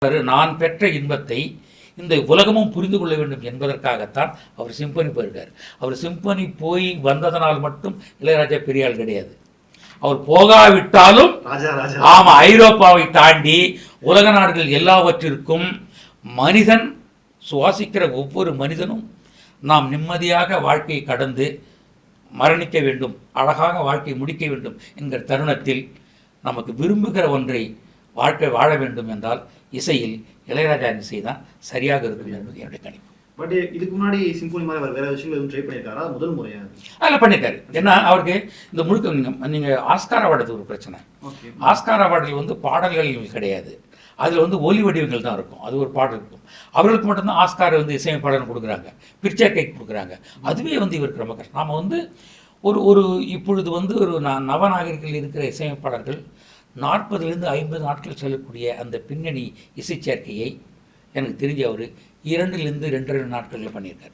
நான் பெற்ற இன்பத்தை இந்த உலகமும் புரிந்து கொள்ள வேண்டும் என்பதற்காகத்தான் அவர் சிம்பனி போயிருக்கார். அவர் சிம்பனி போய் வந்ததனால் மட்டும் இளையராஜா பெரிய ஆள் கிடையாது. அவர் போகாவிட்டாலும் ஆமா, ஐரோப்பாவை தாண்டி உலக நாடுகள் எல்லாவற்றிற்கும் மனிதன் சுவாசிக்கிற ஒவ்வொரு மனிதனும் நாம் நிம்மதியாக வாழ்க்கையை கடந்து மரணிக்க வேண்டும், அழகாக வாழ்க்கையை முடிக்க வேண்டும் என்கிற தருணத்தில் நமக்கு விரும்புகிற ஒன்றை வாழ்க்கை வாழ வேண்டும் என்றால் இசையில் இளையராஜா இசை தான் சரியாக இருக்கும் என்பது என்னுடைய கணிப்பு. பட் இதுக்கு முன்னாடி சிம்பொனி மாதிரி அவர் வேற விஷயங்கள் எதுவும் ட்ரை பண்ணியிருக்காரா? முதல் முறையாக அதில் பண்ணியிருக்காரு. ஏன்னா அவருக்கு இந்த முழுக்க நீங்கள் ஆஸ்கார் அவார்டு ஒரு பிரச்சனை. ஆஸ்கார் அவார்டில் வந்து பாடல்கள் கிடையாது, அதில் ஒலி வடிவங்கள் தான் இருக்கும். அது ஒரு பாடல் இருக்கும். அவர்களுக்கு மட்டும்தான் ஆஸ்கார் இசையமைப்பாளர் கொடுக்குறாங்க, பிக்சர் கொடுக்குறாங்க. அதுவே இவருக்கு ரொம்ப கஷ்டம். நாம் ஒரு இப்பொழுது ஒரு நவநாகரிகள் இருக்கிற இசையமைப்பாளர்கள் 40லிருந்து 50 நாட்கள் செல்லக்கூடிய அந்த பின்னணி இசை சேர்க்கையை எனக்கு தெரிஞ்ச அவர் 2லிருந்து 2.5 நாட்களில் பண்ணியிருக்காரு.